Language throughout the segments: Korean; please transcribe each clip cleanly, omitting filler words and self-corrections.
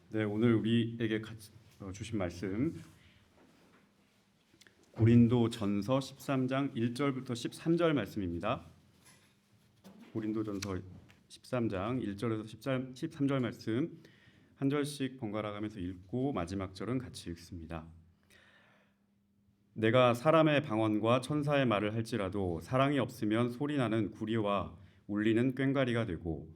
네, 오늘 우리에게 주신 말씀 고린도전서 13장 1절부터 13절 말씀입니다. 고린도전서 13장 1절에서 13절 말씀 한 절씩 번갈아 가면서 읽고 마지막 절은 같이 읽습니다. 내가 사람의 방언과 천사의 말을 할지라도 사랑이 없으면 소리나는 구리와 울리는 꽹과리가 되고,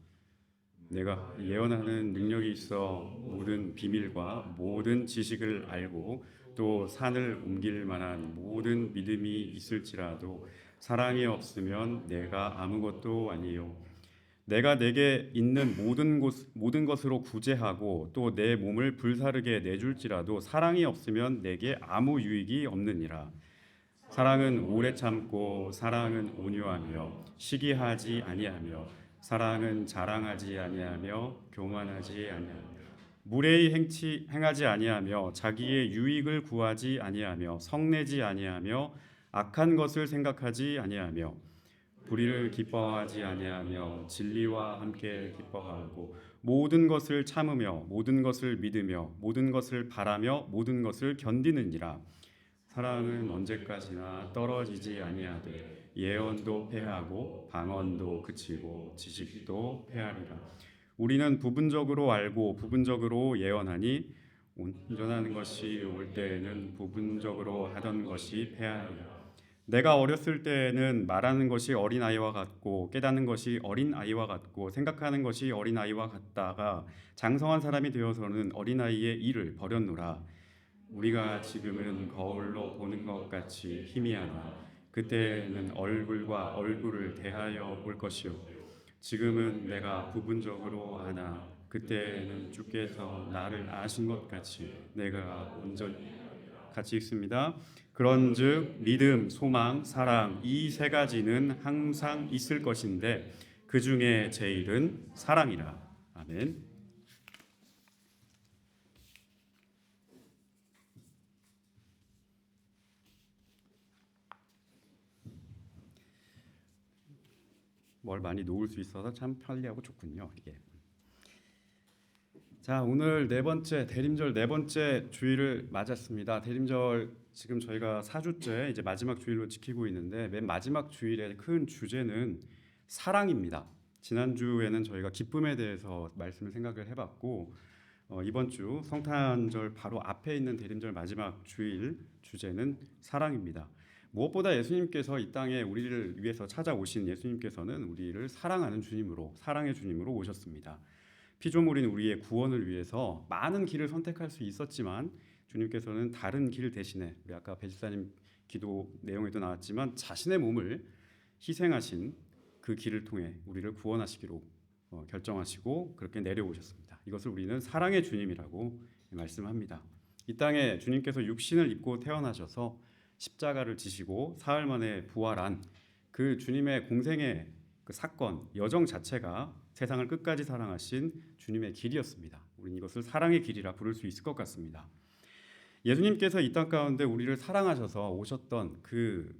내가 예언하는 능력이 있어 모든 비밀과 모든 지식을 알고 또 산을 옮길 만한 모든 믿음이 있을지라도 사랑이 없으면 내가 아무것도 아니요. 내가 내게 있는 모든 것으로 구제하고 또 내 몸을 불사르게 내줄지라도 사랑이 없으면 내게 아무 유익이 없느니라. 사랑은 오래 참고 사랑은 온유하며 시기하지 아니하며 사랑은 자랑하지 아니하며 교만하지 아니하며 무례히 행하지 아니하며 자기의 유익을 구하지 아니하며 성내지 아니하며 악한 것을 생각하지 아니하며 불의를 기뻐하지 아니하며 진리와 함께 기뻐하고 모든 것을 참으며 모든 것을 믿으며 모든 것을 바라며 모든 것을 견디느니라. 사랑은 언제까지나 떨어지지 아니하되 예언도 패하고 방언도 그치고 지식도 패하리라. 우리는 부분적으로 알고 부분적으로 예언하니 온전한 것이 올 때에는 부분적으로 하던 것이 패하리라. 내가 어렸을 때에는 말하는 것이 어린아이와 같고 깨닫는 것이 어린아이와 같고 생각하는 것이 어린아이와 같다가 장성한 사람이 되어서는 어린아이의 일을 버렸노라. 우리가 지금은 거울로 보는 것 같이 희미하나 그때는 얼굴과 얼굴을 대하여 볼 것이요. 지금은 내가 부분적으로 아나 그때는 주께서 나를 아신 것 같이 내가 온전히 같이 읽습니다. 그런즉 믿음, 소망, 사랑 이 세 가지는 항상 있을 것인데 그 중에 제일은 사랑이라. 아멘. 뭘 많이 놓을 수 있어서 참 편리하고 좋군요. 이게. 자, 오늘 대림절 네 번째 주일을 맞았습니다. 대림절 지금 저희가 4주째 이제 마지막 주일로 지키고 있는데 맨 마지막 주일의 큰 주제는 사랑입니다. 지난주에는 저희가 기쁨에 대해서 말씀을 생각을 해봤고 이번 주 성탄절 바로 앞에 있는 대림절 마지막 주일 주제는 사랑입니다. 무엇보다 예수님께서 이 땅에 우리를 위해서 찾아오신 예수님께서는 우리를 사랑하는 주님으로, 사랑의 주님으로 오셨습니다. 피조물인 우리의 구원을 위해서 많은 길을 선택할 수 있었지만 주님께서는 다른 길 대신에 우리 아까 배집사님 기도 내용에도 나왔지만 자신의 몸을 희생하신 그 길을 통해 우리를 구원하시기로 결정하시고 그렇게 내려오셨습니다. 이것을 우리는 사랑의 주님이라고 말씀합니다. 이 땅에 주님께서 육신을 입고 태어나셔서 십자가를 지시고 사흘 만에 부활한 그 주님의 공생의 그 사건, 여정 자체가 세상을 끝까지 사랑하신 주님의 길이었습니다. 우리는 이것을 사랑의 길이라 부를 수 있을 것 같습니다. 예수님께서 이 땅 가운데 우리를 사랑하셔서 오셨던 그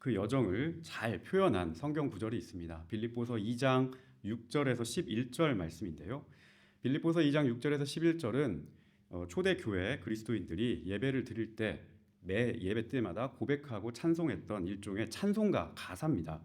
여정을 잘 표현한 성경 구절이 있습니다. 빌립보서 2장 6절에서 11절 말씀인데요. 빌립보서 2장 6절에서 11절은 초대교회 그리스도인들이 예배를 드릴 때 매 예배 때마다 고백하고 찬송했던 일종의 찬송가 가사입니다.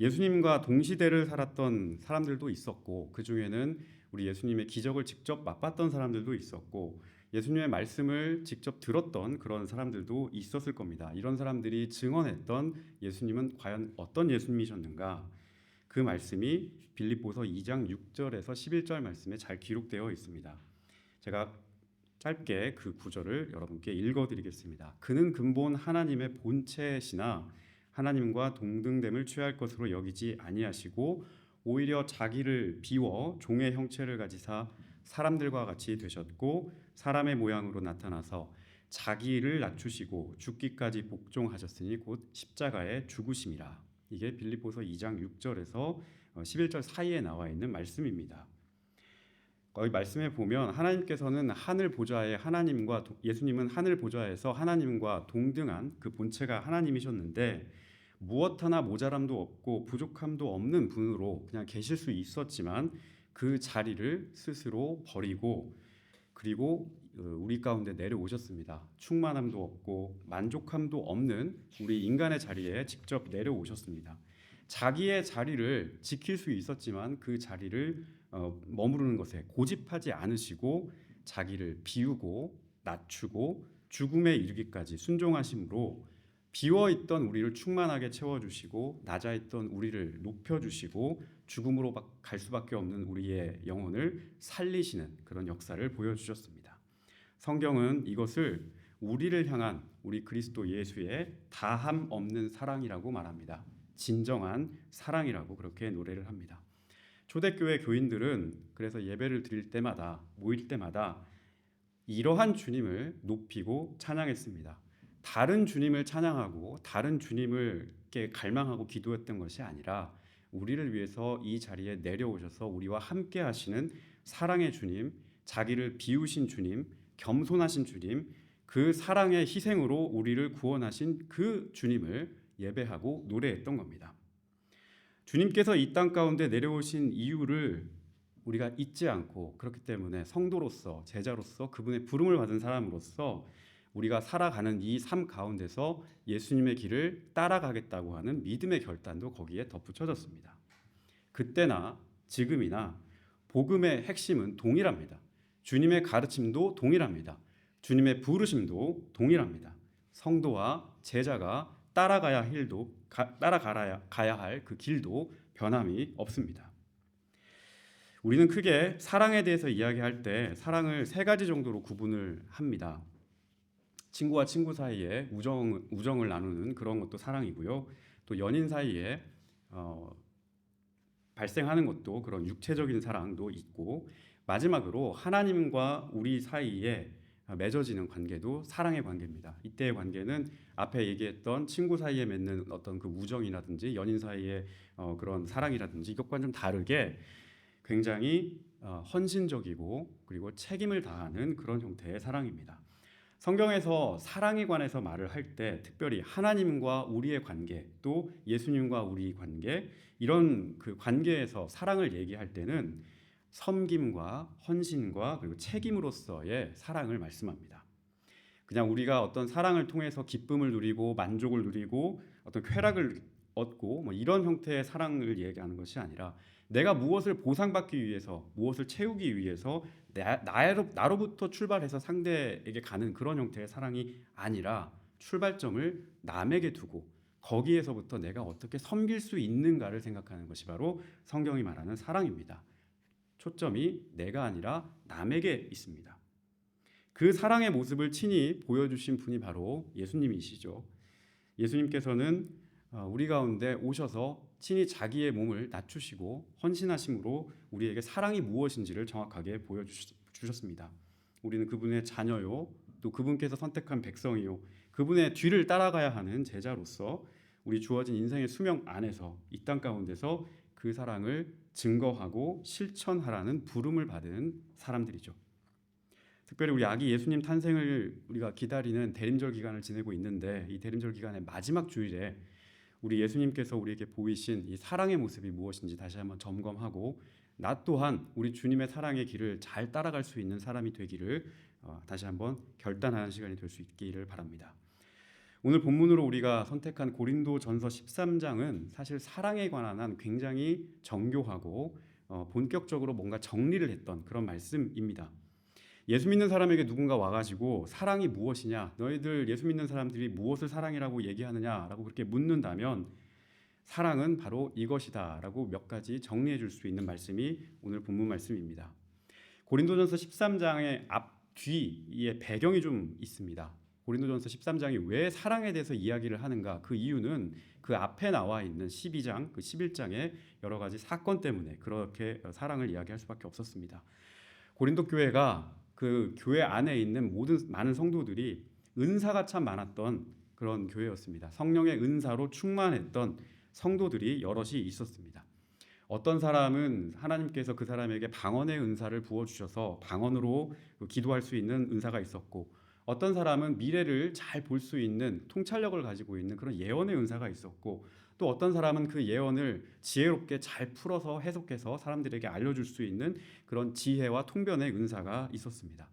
예수님과 동시대를 살았던 사람들도 있었고 그 중에는 우리 예수님의 기적을 직접 맛봤던 사람들도 있었고 예수님의 말씀을 직접 들었던 그런 사람들도 있었을 겁니다. 이런 사람들이 증언했던 예수님은 과연 어떤 예수님이셨는가? 그 말씀이 빌립보서 2장 6절에서 11절 말씀에 잘 기록되어 있습니다. 제가 짧게 그 구절을 여러분께 읽어드리겠습니다. 그는 근본 하나님의 본체시나 하나님과 동등됨을 취할 것으로 여기지 아니하시고 오히려 자기를 비워 종의 형체를 가지사 사람들과 같이 되셨고 사람의 모양으로 나타나서 자기를 낮추시고 죽기까지 복종하셨으니 곧 십자가에 죽으심이라. 이게 빌립보서 2장 6절에서 11절 사이에 나와 있는 말씀입니다. 거기 말씀에 보면 하나님께서는 하늘 보좌에 예수님은 하늘 보좌에서 하나님과 동등한 그 본체가 하나님이셨는데 무엇 하나 모자람도 없고 부족함도 없는 분으로 그냥 계실 수 있었지만 그 자리를 스스로 버리고 그리고 우리 가운데 내려오셨습니다. 충만함도 없고 만족함도 없는 우리 인간의 자리에 직접 내려오셨습니다. 자기의 자리를 지킬 수 있었지만 그 자리를 머무르는 것에 고집하지 않으시고 자기를 비우고 낮추고 죽음에 이르기까지 순종하심으로 비워있던 우리를 충만하게 채워주시고 낮아있던 우리를 높여주시고 죽음으로 갈 수밖에 없는 우리의 영혼을 살리시는 그런 역사를 보여주셨습니다. 성경은 이것을 우리를 향한 우리 그리스도 예수의 다함 없는 사랑이라고 말합니다. 진정한 사랑이라고 그렇게 노래를 합니다. 초대교회 교인들은 그래서 예배를 드릴 때마다 모일 때마다 이러한 주님을 높이고 찬양했습니다. 다른 주님을 찬양하고 다른 주님을 갈망하고 기도했던 것이 아니라 우리를 위해서 이 자리에 내려오셔서 우리와 함께 하시는 사랑의 주님, 자기를 비우신 주님, 겸손하신 주님, 그 사랑의 희생으로 우리를 구원하신 그 주님을 예배하고 노래했던 겁니다. 주님께서 이 땅 가운데 내려오신 이유를 우리가 잊지 않고 그렇기 때문에 성도로서 제자로서 그분의 부름을 받은 사람으로서 우리가 살아가는 이 삶 가운데서 예수님의 길을 따라가겠다고 하는 믿음의 결단도 거기에 덧붙여졌습니다. 그때나 지금이나 복음의 핵심은 동일합니다. 주님의 가르침도 동일합니다. 주님의 부르심도 동일합니다. 성도와 제자가 따라가야 할 그 길도 변함이 없습니다. 우리는 크게 사랑에 대해서 이야기할 때 사랑을 세 가지 정도로 구분을 합니다. 친구와 친구 사이에 우정을 나누는 그런 것도 사랑이고요. 또 연인 사이에 발생하는 것도 그런 육체적인 사랑도 있고, 마지막으로 하나님과 우리 사이에 맺어지는 관계도 사랑의 관계입니다. 이때의 관계는 앞에 얘기했던 친구 사이에 맺는 어떤 그 우정이라든지 연인 사이의 그런 사랑이라든지 이것과는 좀 다르게 굉장히 헌신적이고 그리고 책임을 다하는 그런 형태의 사랑입니다. 성경에서 사랑에 관해서 말을 할 때 특별히 하나님과 우리의 관계 또 예수님과 우리 관계 이런 그 관계에서 사랑을 얘기할 때는 섬김과 헌신과 그리고 책임으로서의 사랑을 말씀합니다. 그냥 우리가 어떤 사랑을 통해서 기쁨을 누리고 만족을 누리고 어떤 쾌락을 얻고 뭐 이런 형태의 사랑을 얘기하는 것이 아니라 내가 무엇을 보상받기 위해서 무엇을 채우기 위해서 나로부터 출발해서 상대에게 가는 그런 형태의 사랑이 아니라 출발점을 남에게 두고 거기에서부터 내가 어떻게 섬길 수 있는가를 생각하는 것이 바로 성경이 말하는 사랑입니다. 초점이 내가 아니라 남에게 있습니다. 그 사랑의 모습을 친히 보여주신 분이 바로 예수님이시죠. 예수님께서는 우리 가운데 오셔서 친히 자기의 몸을 낮추시고 헌신하심으로 우리에게 사랑이 무엇인지를 정확하게 보여주셨습니다. 우리는 그분의 자녀요, 또 그분께서 선택한 백성이요, 그분의 뒤를 따라가야 하는 제자로서 우리 주어진 인생의 수명 안에서 이 땅 가운데서 그 사랑을 증거하고 실천하라는 부름을 받은 사람들이죠. 특별히 우리 아기 예수님 탄생을 우리가 기다리는 대림절 기간을 지내고 있는데 이 대림절 기간의 마지막 주일에 우리 예수님께서 우리에게 보이신 이 사랑의 모습이 무엇인지 다시 한번 점검하고 나 또한 우리 주님의 사랑의 길을 잘 따라갈 수 있는 사람이 되기를 다시 한번 결단하는 시간이 될 수 있기를 바랍니다. 오늘 본문으로 우리가 선택한 고린도전서 13장은 사실 사랑에 관한 한 굉장히 정교하고 본격적으로 뭔가 정리를 했던 그런 말씀입니다. 예수 믿는 사람에게 누군가 와가지고 사랑이 무엇이냐, 너희들 예수 믿는 사람들이 무엇을 사랑이라고 얘기하느냐라고 그렇게 묻는다면 사랑은 바로 이것이다 라고 몇 가지 정리해 줄 수 있는 말씀이 오늘 본문 말씀입니다. 고린도전서 13장의 앞뒤의 배경이 좀 있습니다. 고린도전서 13장이 왜 사랑에 대해서 이야기를 하는가, 그 이유는 그 앞에 나와 있는 12장, 그 11장의 여러 가지 사건 때문에 그렇게 사랑을 이야기할 수밖에 없었습니다. 고린도 교회가 그 교회 안에 있는 많은 성도들이 은사가 참 많았던 그런 교회였습니다. 성령의 은사로 충만했던 성도들이 여럿이 있었습니다. 어떤 사람은 하나님께서 그 사람에게 방언의 은사를 부어주셔서 방언으로 기도할 수 있는 은사가 있었고, 어떤 사람은 미래를 잘 볼 수 있는 통찰력을 가지고 있는 그런 예언의 은사가 있었고, 또 어떤 사람은 그 예언을 지혜롭게 잘 풀어서 해석해서 사람들에게 알려줄 수 있는 그런 지혜와 통변의 은사가 있었습니다.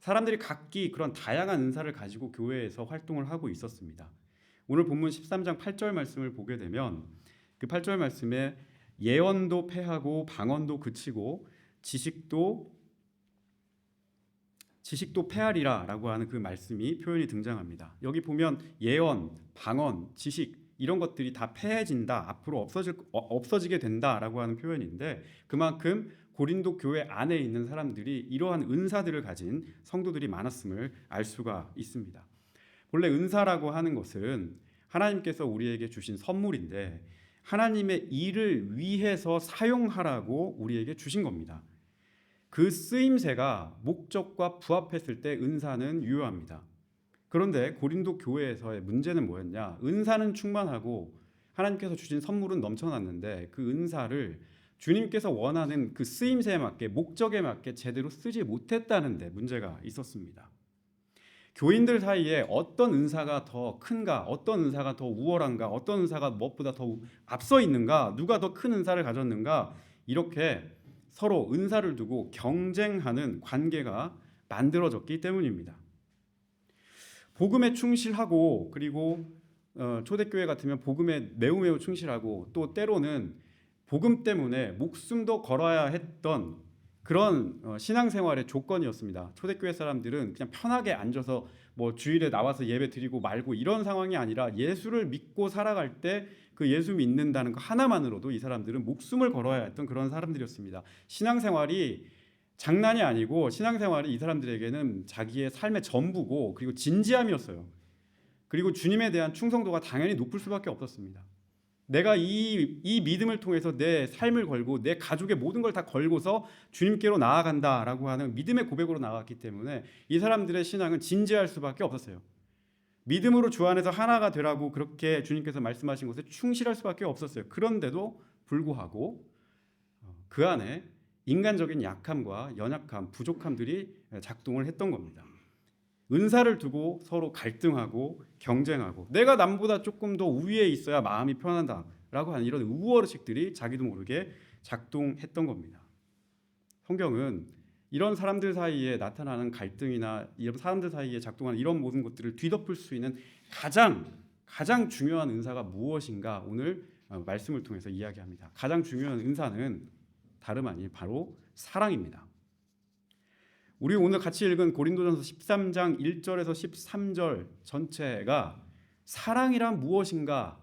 사람들이 각기 그런 다양한 은사를 가지고 교회에서 활동을 하고 있었습니다. 오늘 본문 13장 8절 말씀을 보게 되면 그 8절 말씀에 예언도 패하고 방언도 그치고 지식도 패하리라라고 하는 그 말씀이 표현이 등장합니다. 여기 보면 예언, 방언, 지식 이런 것들이 다 패해진다, 앞으로 없어지게 된다라고 하는 표현인데 그만큼 고린도 교회 안에 있는 사람들이 이러한 은사들을 가진 성도들이 많았음을 알 수가 있습니다. 본래 은사라고 하는 것은 하나님께서 우리에게 주신 선물인데 하나님의 일을 위해서 사용하라고 우리에게 주신 겁니다. 그 쓰임새가 목적과 부합했을 때 은사는 유효합니다. 그런데 고린도 교회에서의 문제는 뭐였냐? 은사는 충만하고 하나님께서 주신 선물은 넘쳐났는데 그 은사를 주님께서 원하는 그 쓰임새에 맞게 목적에 맞게 제대로 쓰지 못했다는 데 문제가 있었습니다. 교인들 사이에 어떤 은사가 더 큰가, 어떤 은사가 더 우월한가, 어떤 은사가 무엇보다 더 앞서 있는가, 누가 더 큰 은사를 가졌는가, 이렇게 서로 은사를 두고 경쟁하는 관계가 만들어졌기 때문입니다. 복음에 충실하고 그리고 초대교회 같으면 복음에 매우 충실하고 또 때로는 복음 때문에 목숨도 걸어야 했던 그런 신앙생활의 조건이었습니다. 초대교회 사람들은 그냥 편하게 앉아서 뭐 주일에 나와서 예배 드리고 말고 이런 상황이 아니라 예수를 믿고 살아갈 때 그 예수 믿는다는 거 하나만으로도 이 사람들은 목숨을 걸어야 했던 그런 사람들이었습니다. 신앙생활이 장난이 아니고 신앙생활이 이 사람들에게는 자기의 삶의 전부고 그리고 진지함이었어요. 그리고 주님에 대한 충성도가 당연히 높을 수밖에 없었습니다. 내가 이 믿음을 통해서 내 삶을 걸고 내 가족의 모든 걸 다 걸고서 주님께로 나아간다라고 하는 믿음의 고백으로 나왔기 때문에 이 사람들의 신앙은 진지할 수밖에 없었어요. 믿음으로 주 안에서 하나가 되라고 그렇게 주님께서 말씀하신 것에 충실할 수밖에 없었어요. 그런데도 불구하고 그 안에 인간적인 약함과 연약함, 부족함들이 작동을 했던 겁니다. 은사를 두고 서로 갈등하고 경쟁하고 내가 남보다 조금 더 우위에 있어야 마음이 편하다라고 하는 이런 우월의식들이 자기도 모르게 작동했던 겁니다. 성경은 이런 사람들 사이에 나타나는 갈등이나 이런 사람들 사이에 작동하는 이런 모든 것들을 뒤덮을 수 있는 가장 중요한 은사가 무엇인가 오늘 말씀을 통해서 이야기합니다. 가장 중요한 은사는 다름 아닌 바로 사랑입니다. 우리 오늘 같이 읽은 고린도전서 13장 1절에서 13절 전체가 사랑이란 무엇인가?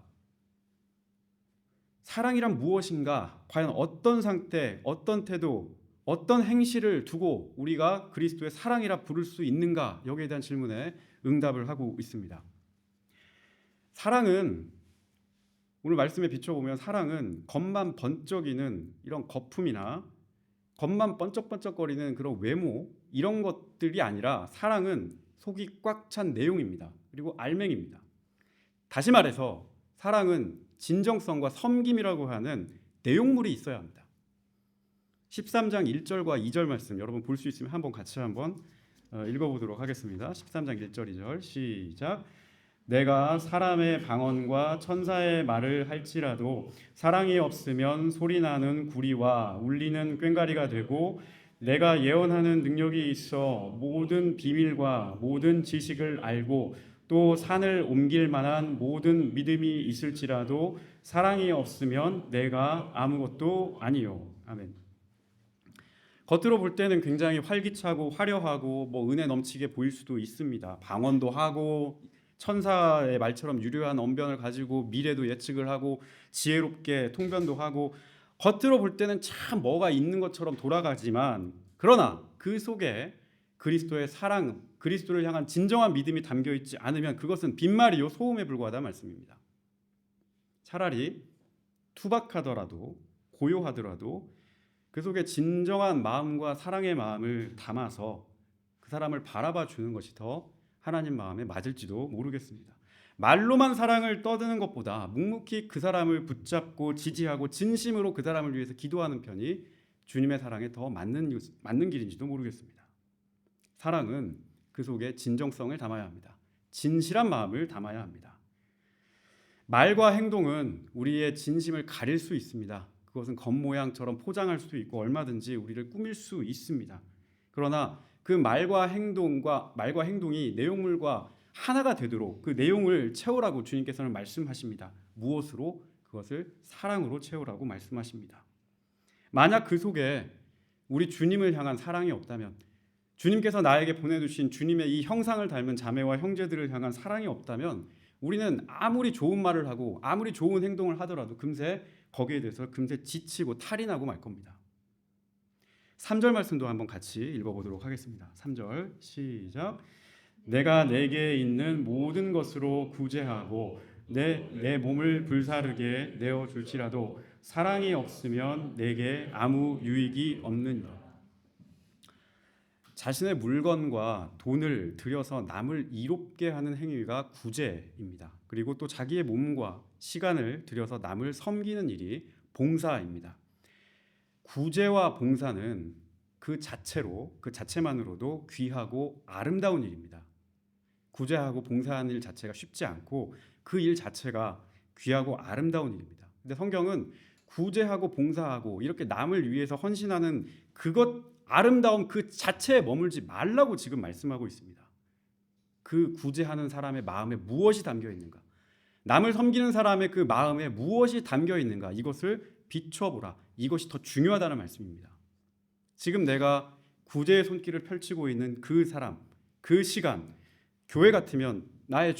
과연 어떤 상태, 어떤 태도, 어떤 행실을 두고 우리가 그리스도의 사랑이라 부를 수 있는가? 여기에 대한 질문에 응답을 하고 있습니다. 사랑은 오늘 말씀에 비춰보면 사랑은 겉만 번쩍이는 이런 거품이나 겉만 번쩍번쩍거리는 그런 외모 이런 것들이 아니라 사랑은 속이 꽉 찬 내용입니다. 그리고 알맹입니다. 다시 말해서 사랑은 진정성과 섬김이라고 하는 내용물이 있어야 합니다. 13장 1절과 2절 말씀 여러분 볼 수 있으면 한번 읽어보도록 하겠습니다. 13장 1절 2절 시작. 내가 사람의 방언과 천사의 말을 할지라도 사랑이 없으면 소리나는 구리와 울리는 꽹과리가 되고 내가 예언하는 능력이 있어 모든 비밀과 모든 지식을 알고 또 산을 옮길 만한 모든 믿음이 있을지라도 사랑이 없으면 내가 아무것도 아니요. 아멘. 겉으로 볼 때는 굉장히 활기차고 화려하고 뭐 은혜 넘치게 보일 수도 있습니다. 방언도 하고 천사의 말처럼 유려한 언변을 가지고 미래도 예측을 하고 지혜롭게 통변도 하고 겉으로 볼 때는 참 뭐가 있는 것처럼 돌아가지만 그러나 그 속에 그리스도의 사랑, 그리스도를 향한 진정한 믿음이 담겨 있지 않으면 그것은 빈말이요 소음에 불과하다 말씀입니다. 차라리 투박하더라도 고요하더라도 그 속에 진정한 마음과 사랑의 마음을 담아서 그 사람을 바라봐 주는 것이 더 하나님 마음에 맞을지도 모르겠습니다. 말로만 사랑을 떠드는 것보다 묵묵히 그 사람을 붙잡고 지지하고 진심으로 그 사람을 위해서 기도하는 편이 주님의 사랑에 더 맞는 길인지도 모르겠습니다. 사랑은 그 속에 진정성을 담아야 합니다. 진실한 마음을 담아야 합니다. 말과 행동은 우리의 진심을 가릴 수 있습니다. 그것은 겉모양처럼 포장할 수도 있고 얼마든지 우리를 꾸밀 수 있습니다. 그러나 그 말과 행동이 내용물과 하나가 되도록 그 내용을 채우라고 주님께서는 말씀하십니다. 무엇으로? 그것을 사랑으로 채우라고 말씀하십니다. 만약 그 속에 우리 주님을 향한 사랑이 없다면, 주님께서 나에게 보내주신 주님의 이 형상을 닮은 자매와 형제들을 향한 사랑이 없다면, 우리는 아무리 좋은 말을 하고 아무리 좋은 행동을 하더라도 금세 거기에 대해서 금세 지치고 탈이 나고 말 겁니다. 3절 말씀도 한번 같이 읽어보도록 하겠습니다. 3절 시작. 내가 내게 있는 모든 것으로 구제하고 내 몸을 불사르게 내어줄지라도 사랑이 없으면 내게 아무 유익이 없느니라. 자신의 물건과 돈을 들여서 남을 이롭게 하는 행위가 구제입니다. 그리고 또 자기의 몸과 시간을 들여서 남을 섬기는 일이 봉사입니다. 구제와 봉사는 그 자체만으로도 귀하고 아름다운 일입니다. 구제하고 봉사하는 일 자체가 쉽지 않고 그 일 자체가 귀하고 아름다운 일입니다. 근데 성경은 구제하고 봉사하고 이렇게 남을 위해서 헌신하는 그것 아름다움 그 자체에 머물지 말라고 지금 말씀하고 있습니다. 그 구제하는 사람의 마음에 무엇이 담겨 있는가? 남을 섬기는 사람의 그 마음에 무엇이 담겨 있는가? 이것을 비춰보라. 이것이 더 중요하다는 말씀입니다. 지금 내가 구제의 손길을 펼치고 있는 그 사람, 그 시간, 교회 같으면 나의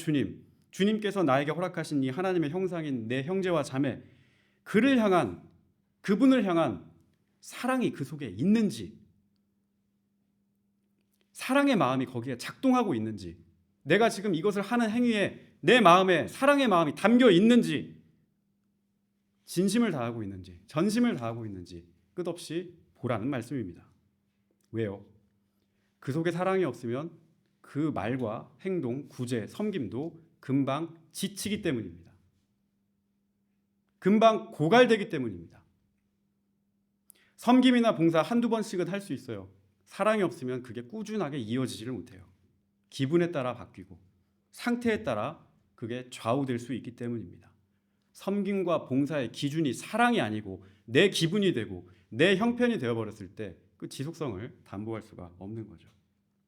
주님께서 나에게 허락하신 이 하나님의 형상인 내 형제와 자매, 그분을 향한 사랑이 그 속에 있는지, 사랑의 마음이 거기에 작동하고 있는지, 내가 지금 이것을 하는 행위에 내 마음에 사랑의 마음이 담겨 있는지, 진심을 다하고 있는지, 전심을 다하고 있는지 끝없이 보라는 말씀입니다. 왜요? 그 속에 사랑이 없으면 그 말과 행동, 구제, 섬김도 금방 지치기 때문입니다. 금방 고갈되기 때문입니다. 섬김이나 봉사 한두 번씩은 할 수 있어요. 사랑이 없으면 그게 꾸준하게 이어지지를 못해요. 기분에 따라 바뀌고 상태에 따라 그게 좌우될 수 있기 때문입니다. 섬김과 봉사의 기준이 사랑이 아니고 내 기분이 되고 내 형편이 되어버렸을 때 그 지속성을 담보할 수가 없는 거죠.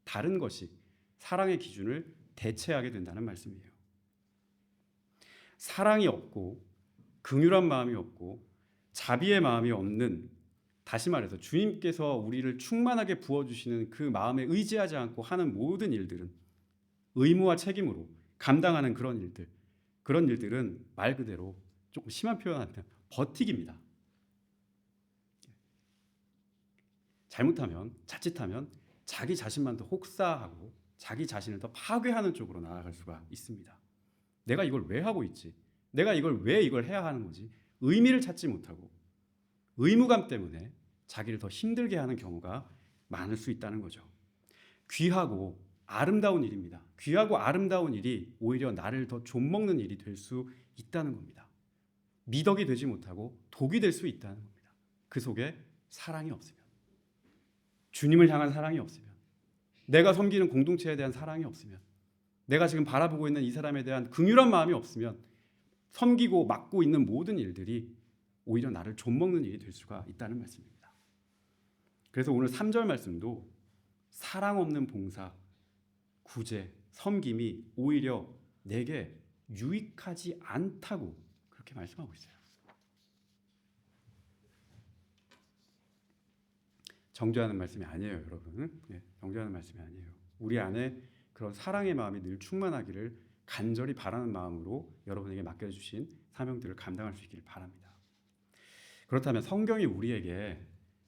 다른 것이 사랑의 기준을 대체하게 된다는 말씀이에요. 사랑이 없고 긍휼한 마음이 없고 자비의 마음이 없는, 다시 말해서 주님께서 우리를 충만하게 부어주시는 그 마음에 의지하지 않고 하는 모든 일들은, 의무와 책임으로 감당하는 그런 일들은 말 그대로 조금 심한 표현하면 버티기입니다. 자칫하면 자기 자신만 더 혹사하고 자기 자신을 더 파괴하는 쪽으로 나아갈 수가 있습니다. 내가 이걸 왜 하고 있지? 내가 왜 이걸 해야 하는 거지? 의미를 찾지 못하고 의무감 때문에 자기를 더 힘들게 하는 경우가 많을 수 있다는 거죠. 귀하고 아름다운 일입니다. 귀하고 아름다운 일이 오히려 나를 더 좀먹는 일이 될 수 있다는 겁니다. 미덕이 되지 못하고 독이 될 수 있다는 겁니다. 그 속에 사랑이 없으면, 주님을 향한 사랑이 없으면, 내가 섬기는 공동체에 대한 사랑이 없으면, 내가 지금 바라보고 있는 이 사람에 대한 긍휼한 마음이 없으면 섬기고 맡고 있는 모든 일들이 오히려 나를 좀먹는 일이 될 수가 있다는 말씀입니다. 그래서 오늘 3절 말씀도 사랑 없는 봉사, 구제, 섬김이 오히려 내게 유익하지 않다고 그렇게 말씀하고 있어요. 정죄하는 말씀이 아니에요, 여러분. 정죄하는 말씀이 아니에요. 우리 안에 그런 사랑의 마음이 늘 충만하기를 간절히 바라는 마음으로 여러분에게 맡겨주신 사명들을 감당할 수 있기를 바랍니다. 그렇다면 성경이 우리에게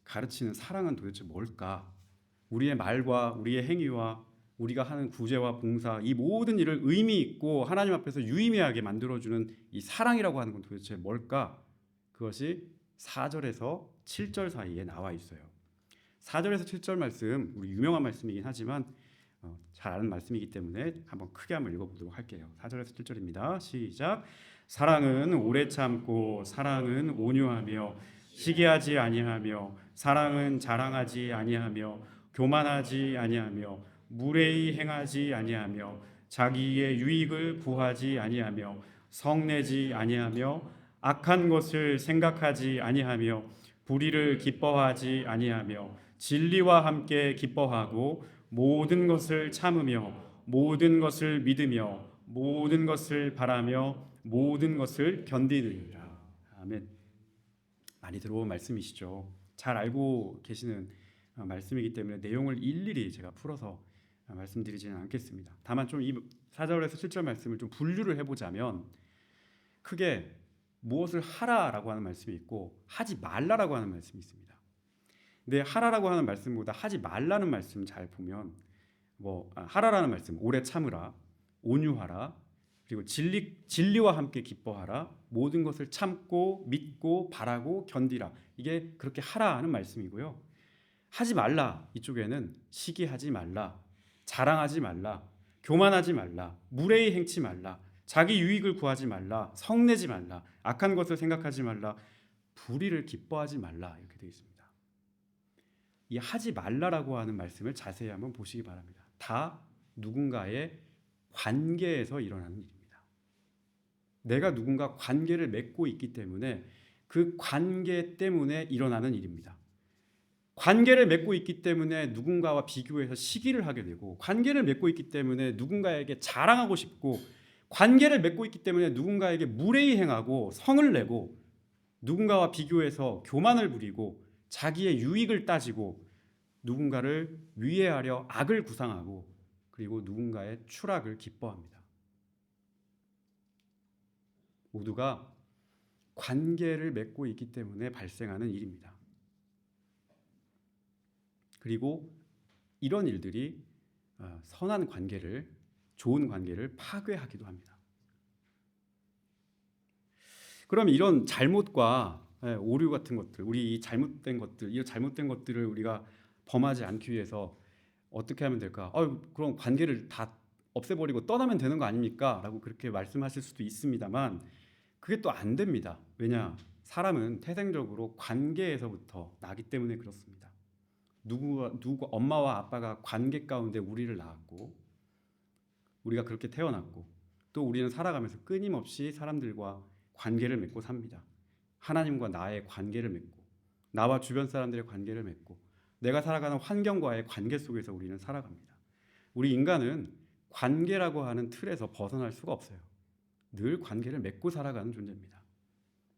가르치는 사랑은 도대체 뭘까? 우리의 말과 우리의 행위와 우리가 하는 구제와 봉사, 이 모든 일을 의미 있고 하나님 앞에서 유의미하게 만들어주는 이 사랑이라고 하는 건 도대체 뭘까? 그것이 4절에서 7절 사이에 나와 있어요. 4절에서 7절 말씀, 우리 유명한 말씀이긴 하지만 잘 아는 말씀이기 때문에 한번 크게 한번 읽어보도록 할게요. 4절에서 7절입니다. 시작. 사랑은 오래 참고 사랑은 온유하며 시기하지 아니하며 사랑은 자랑하지 아니하며 교만하지 아니하며 무례히 행하지 아니하며 자기의 유익을 구하지 아니하며 성내지 아니하며 악한 것을 생각하지 아니하며 불의를 기뻐하지 아니하며 진리와 함께 기뻐하고 모든 것을 참으며 모든 것을 믿으며 모든 것을 바라며 모든 것을 견디느니라. 아멘. 많이 들어온 말씀이시죠. 잘 알고 계시는 말씀이기 때문에 내용을 일일이 제가 풀어서 말씀드리지는 않겠습니다. 다만 좀 이 4절에서 7절 말씀을 좀 분류를 해보자면 크게 무엇을 하라라고 하는 말씀이 있고 하지 말라라고 하는 말씀이 있습니다. 근데 하라라고 하는 말씀보다 하지 말라는 말씀 잘 보면 하라라는 말씀 오래 참으라, 온유하라, 그리고 진리와 함께 기뻐하라, 모든 것을 참고 믿고 바라고 견디라. 이게 그렇게 하라는 말씀이고요. 하지 말라 이쪽에는 시기하지 말라, 자랑하지 말라, 교만하지 말라, 무례히 행치 말라, 자기 유익을 구하지 말라, 성내지 말라, 악한 것을 생각하지 말라, 불의를 기뻐하지 말라 이렇게 되어 있습니다. 이 하지 말라라고 하는 말씀을 자세히 한번 보시기 바랍니다. 다 누군가의 관계에서 일어나는 일입니다. 내가 누군가 관계를 맺고 있기 때문에 그 관계 때문에 일어나는 일입니다. 관계를 맺고 있기 때문에 누군가와 비교해서 시기를 하게 되고, 관계를 맺고 있기 때문에 누군가에게 자랑하고 싶고, 관계를 맺고 있기 때문에 누군가에게 무례히 행하고 성을 내고, 누군가와 비교해서 교만을 부리고 자기의 유익을 따지고 누군가를 위해하려 악을 구상하고 그리고 누군가의 추락을 기뻐합니다. 모두가 관계를 맺고 있기 때문에 발생하는 일입니다. 그리고 이런 일들이 선한 관계를, 좋은 관계를 파괴하기도 합니다. 그럼 이런 잘못과 오류 같은 것들, 우리 이 잘못된 것들을 우리가 범하지 않기 위해서 어떻게 하면 될까? 그럼 관계를 다 없애버리고 떠나면 되는 거 아닙니까? 라고 그렇게 말씀하실 수도 있습니다만 그게 또 안 됩니다. 왜냐? 사람은 태생적으로 관계에서부터 나기 때문에 그렇습니다. 누구 엄마와 아빠가 관계 가운데 우리를 낳았고 우리가 그렇게 태어났고 또 우리는 살아가면서 끊임없이 사람들과 관계를 맺고 삽니다. 하나님과 나의 관계를 맺고 나와 주변 사람들의 관계를 맺고 내가 살아가는 환경과의 관계 속에서 우리는 살아갑니다. 우리 인간은 관계라고 하는 틀에서 벗어날 수가 없어요. 늘 관계를 맺고 살아가는 존재입니다.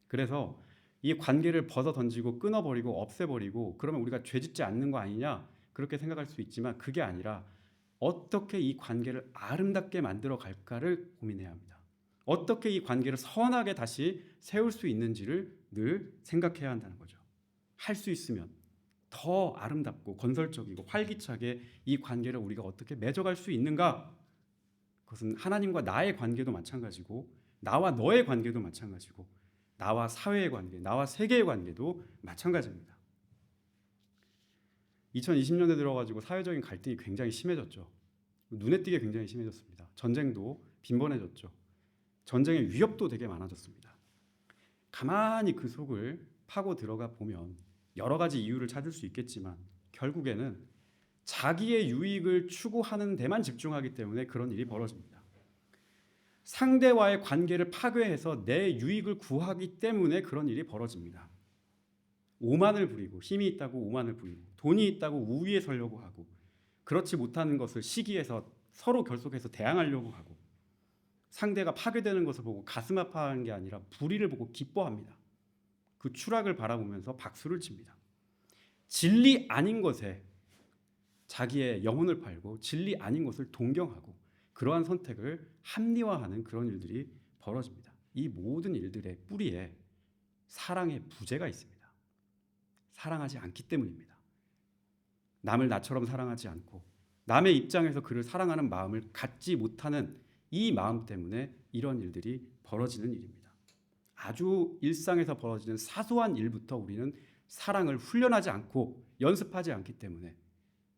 그래서 이 관계를 벗어 던지고 끊어버리고 없애버리고 그러면 우리가 죄짓지 않는 거 아니냐 그렇게 생각할 수 있지만 그게 아니라 어떻게 이 관계를 아름답게 만들어 갈까를 고민해야 합니다. 어떻게 이 관계를 선하게 다시 세울 수 있는지를 늘 생각해야 한다는 거죠. 할 수 있으면 더 아름답고 건설적이고 활기차게 이 관계를 우리가 어떻게 맺어갈 수 있는가? 그것은 하나님과 나의 관계도 마찬가지고 나와 너의 관계도 마찬가지고 나와 사회의 관계, 나와 세계의 관계도 마찬가지입니다. 2020년에 들어가지고 사회적인 갈등이 굉장히 심해졌죠. 눈에 띄게 굉장히 심해졌습니다. 전쟁도 빈번해졌죠. 전쟁의 위협도 되게 많아졌습니다. 가만히 그 속을 파고 들어가 보면 여러 가지 이유를 찾을 수 있겠지만 결국에는 자기의 유익을 추구하는 데만 집중하기 때문에 그런 일이 벌어집니다. 상대와의 관계를 파괴해서 내 유익을 구하기 때문에 그런 일이 벌어집니다. 오만을 부리고 힘이 있다고 오만을 부리고 돈이 있다고 우위에 서려고 하고 그렇지 못하는 것을 시기해서 서로 결속해서 대항하려고 하고 상대가 파괴되는 것을 보고 가슴 아파하는 게 아니라 불의를 보고 기뻐합니다. 그 추락을 바라보면서 박수를 칩니다. 진리 아닌 것에 자기의 영혼을 팔고 진리 아닌 것을 동경하고 그러한 선택을 합리화하는 그런 일들이 벌어집니다. 이 모든 일들의 뿌리에 사랑의 부재가 있습니다. 사랑하지 않기 때문입니다. 남을 나처럼 사랑하지 않고 남의 입장에서 그를 사랑하는 마음을 갖지 못하는 이 마음 때문에 이런 일들이 벌어지는 일입니다. 아주 일상에서 벌어지는 사소한 일부터 우리는 사랑을 훈련하지 않고 연습하지 않기 때문에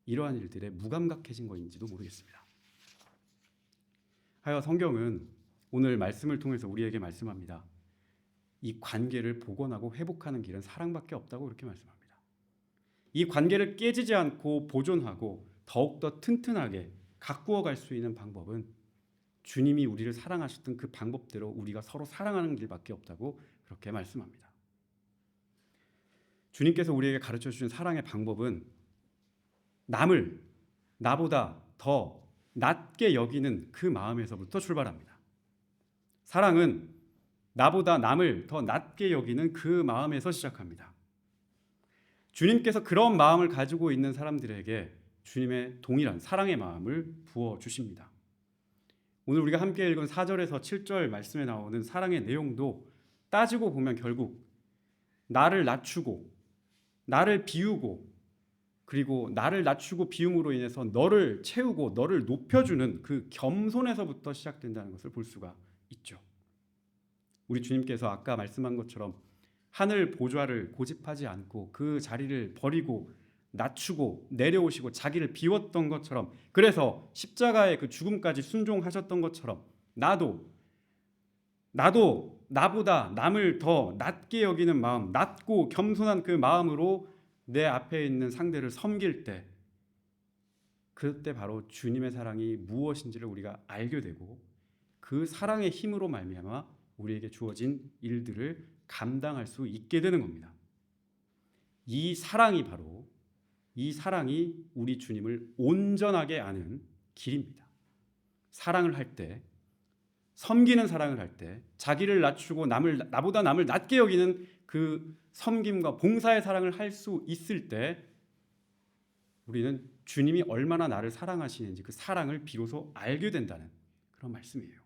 이러한 일들에 무감각해진 것인지도 모르겠습니다. 하여 성경은 오늘 말씀을 통해서 우리에게 말씀합니다. 이 관계를 복원하고 회복하는 길은 사랑밖에 없다고 그렇게 말씀합니다. 이 관계를 깨지지 않고 보존하고 더욱더 튼튼하게 가꾸어 갈 수 있는 방법은 주님이 우리를 사랑하셨던 그 방법대로 우리가 서로 사랑하는 길밖에 없다고 그렇게 말씀합니다. 주님께서 우리에게 가르쳐 주신 사랑의 방법은 남을 나보다 더 낮게 여기는 그 마음에서부터 출발합니다. 사랑은 나보다 남을 더 낮게 여기는 그 마음에서 시작합니다. 주님께서 그런 마음을 가지고 있는 사람들에게 주님의 동일한 사랑의 마음을 부어주십니다. 오늘 우리가 함께 읽은 4절에서 7절 말씀에 나오는 사랑의 내용도 따지고 보면 결국 나를 낮추고 나를 비우고 그리고 나를 낮추고 비움으로 인해서 너를 채우고 너를 높여주는 그 겸손에서부터 시작된다는 것을 볼 수가 있죠. 우리 주님께서 아까 말씀한 것처럼 하늘 보좌를 고집하지 않고 그 자리를 버리고 낮추고 내려오시고 자기를 비웠던 것처럼, 그래서 십자가의 그 죽음까지 순종하셨던 것처럼 나도 나보다 남을 더 낮게 여기는 마음, 낮고 겸손한 그 마음으로 내 앞에 있는 상대를 섬길 때, 그때 바로 주님의 사랑이 무엇인지를 우리가 알게 되고 그 사랑의 힘으로 말미암아 우리에게 주어진 일들을 감당할 수 있게 되는 겁니다. 이 사랑이 우리 주님을 온전하게 아는 길입니다. 사랑을 할 때, 섬기는 사랑을 할 때, 자기를 낮추고 나보다 남을 낮게 여기는 그 섬김과 봉사의 사랑을 할 수 있을 때 우리는 주님이 얼마나 나를 사랑하시는지 그 사랑을 비로소 알게 된다는 그런 말씀이에요.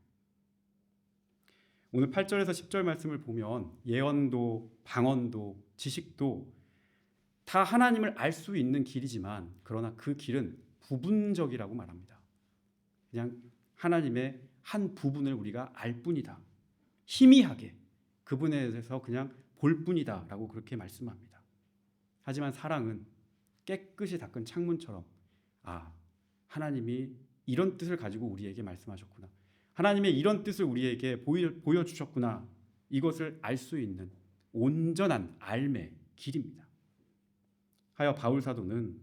오늘 8절에서 10절 말씀을 보면 예언도 방언도 지식도 다 하나님을 알 수 있는 길이지만, 그러나 그 길은 부분적이라고 말합니다. 그냥 하나님의 한 부분을 우리가 알 뿐이다, 희미하게 그분에 대해서 그냥 볼 뿐이다 라고 그렇게 말씀합니다. 하지만 사랑은 깨끗이 닦은 창문처럼, 하나님이 이런 뜻을 가지고 우리에게 말씀하셨구나, 하나님의 이런 뜻을 우리에게 보여주셨구나, 이것을 알 수 있는 온전한 알매 길입니다. 하여 바울 사도는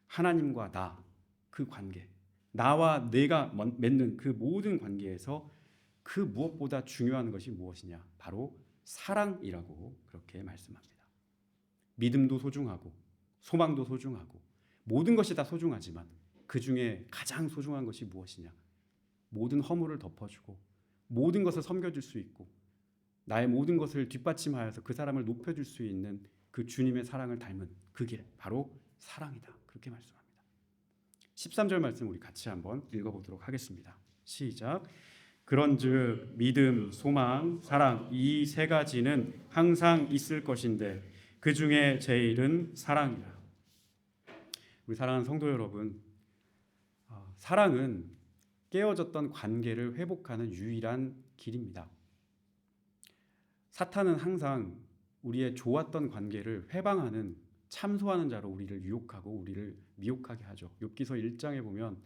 하나님과 그 관계, 나와 내가 맺는 그 모든 관계에서 그 무엇보다 중요한 것이 무엇이냐, 바로 사랑이라고 그렇게 말씀합니다. 믿음도 소중하고 소망도 소중하고 모든 것이 다 소중하지만 그 중에 가장 소중한 것이 무엇이냐, 모든 허물을 덮어주고 모든 것을 섬겨줄 수 있고 나의 모든 것을 뒷받침하여서 그 사람을 높여줄 수 있는 그 주님의 사랑을 닮은 그 길, 바로 사랑이다, 그렇게 말씀합니다. 13절 말씀 우리 같이 한번 읽어보도록 하겠습니다. 시작. 그런즉 믿음, 소망, 사랑, 이 세 가지는 항상 있을 것인데 그 중에 제일은 사랑이라. 우리 사랑하는 성도 여러분, 사랑은 깨어졌던 관계를 회복하는 유일한 길입니다. 사탄은 항상 우리의 좋았던 관계를 회방하는, 참소하는 자로 우리를 유혹하고 우리를 미혹하게 하죠. 욥기서 1장에 보면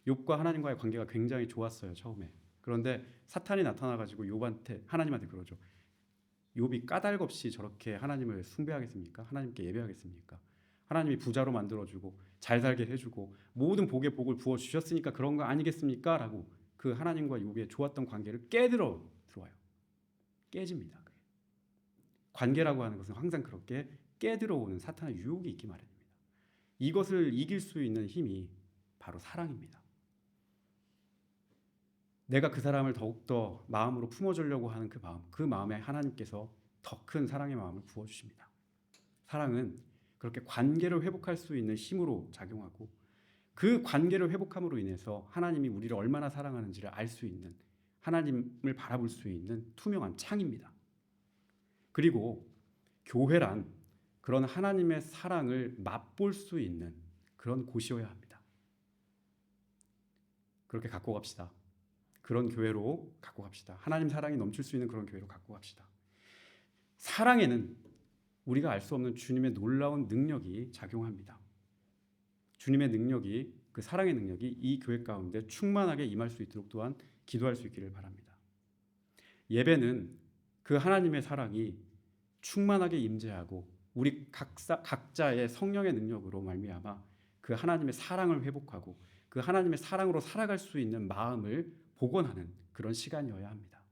욥과 하나님과의 관계가 굉장히 좋았어요, 처음에. 그런데 사탄이 나타나가지고 하나님한테 그러죠. 욥이 까닭없이 저렇게 하나님을 숭배하겠습니까? 하나님께 예배하겠습니까? 하나님이 부자로 만들어주고 잘 살게 해주고 모든 복에 복을 부어주셨으니까 그런 거 아니겠습니까? 라고 그 하나님과 욥의 좋았던 관계를 깨들어 들어와요. 깨집니다. 관계라고 하는 것은 항상 그렇게 깨들어오는 사탄의 유혹이 있기 마련입니다. 이것을 이길 수 있는 힘이 바로 사랑입니다. 내가 그 사람을 더욱더 마음으로 품어주려고 하는 그 마음에 하나님께서 더 큰 사랑의 마음을 부어주십니다. 사랑은 그렇게 관계를 회복할 수 있는 힘으로 작용하고 그 관계를 회복함으로 인해서 하나님이 우리를 얼마나 사랑하는지를 알 수 있는, 하나님을 바라볼 수 있는 투명한 창입니다. 그리고 교회란 그런 하나님의 사랑을 맛볼 수 있는 그런 곳이어야 합니다. 그렇게 갖고 갑시다. 그런 교회로 갖고 갑시다. 하나님 사랑이 넘칠 수 있는 그런 교회로 갖고 갑시다. 사랑에는 우리가 알 수 없는 주님의 놀라운 능력이 작용합니다. 주님의 능력이, 그 사랑의 능력이 이 교회 가운데 충만하게 임할 수 있도록 또한 기도할 수 있기를 바랍니다. 예배는 그 하나님의 사랑이 충만하게 임재하고 우리 각자의 성령의 능력으로 말미암아 그 하나님의 사랑을 회복하고 그 하나님의 사랑으로 살아갈 수 있는 마음을 복원하는 그런 시간이어야 합니다.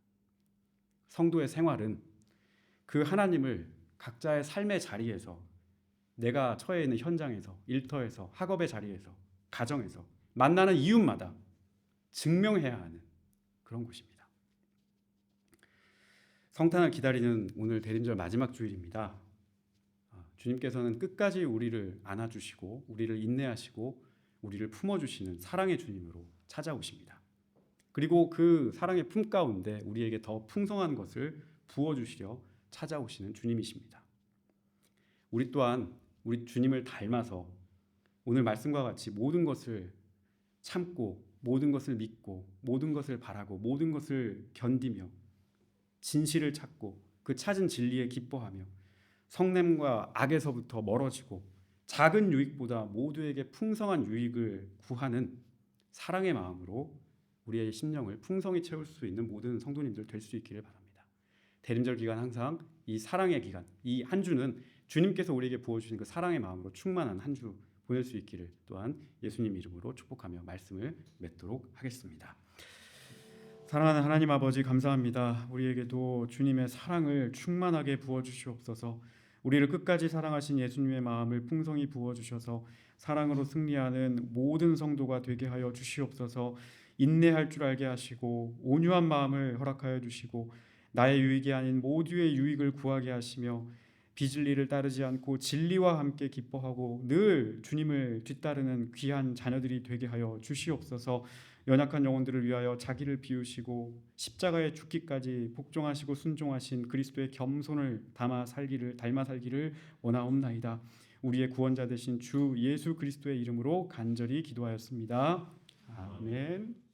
성도의 생활은 그 하나님을 각자의 삶의 자리에서, 내가 처해 있는 현장에서, 일터에서, 학업의 자리에서, 가정에서 만나는 이웃마다 증명해야 하는 그런 곳입니다. 성탄을 기다리는 오늘 대림절 마지막 주일입니다. 주님께서는 끝까지 우리를 안아주시고 우리를 인내하시고 우리를 품어주시는 사랑의 주님으로 찾아오십니다. 그리고 그 사랑의 품 가운데 우리에게 더 풍성한 것을 부어주시려 찾아오시는 주님이십니다. 우리 또한 우리 주님을 닮아서 오늘 말씀과 같이 모든 것을 참고, 모든 것을 믿고, 모든 것을 바라고, 모든 것을 견디며 진실을 찾고 그 찾은 진리에 기뻐하며 성냄과 악에서부터 멀어지고 작은 유익보다 모두에게 풍성한 유익을 구하는 사랑의 마음으로 우리의 심령을 풍성히 채울 수 있는 모든 성도님들 될 수 있기를 바랍니다. 대림절 기간 항상 이 사랑의 기간, 이 한 주는 주님께서 우리에게 부어주신 그 사랑의 마음으로 충만한 한 주 보낼 수 있기를 또한 예수님 이름으로 축복하며 말씀을 맺도록 하겠습니다. 사랑하는 하나님 아버지, 감사합니다. 우리에게도 주님의 사랑을 충만하게 부어주시옵소서. 우리를 끝까지 사랑하신 예수님의 마음을 풍성히 부어주셔서 사랑으로 승리하는 모든 성도가 되게 하여 주시옵소서. 인내할 줄 알게 하시고 온유한 마음을 허락하여 주시고 나의 유익이 아닌 모두의 유익을 구하게 하시며 빚을 일을 따르지 않고 진리와 함께 기뻐하고 늘 주님을 뒤따르는 귀한 자녀들이 되게 하여 주시옵소서. 연약한 영혼들을 위하여 자기를 비우시고 십자가에 죽기까지 복종하시고 순종하신 그리스도의 겸손을 닮아 살기를 원하옵나이다. 우리의 구원자 되신 주 예수 그리스도의 이름으로 간절히 기도하였습니다. 아멘.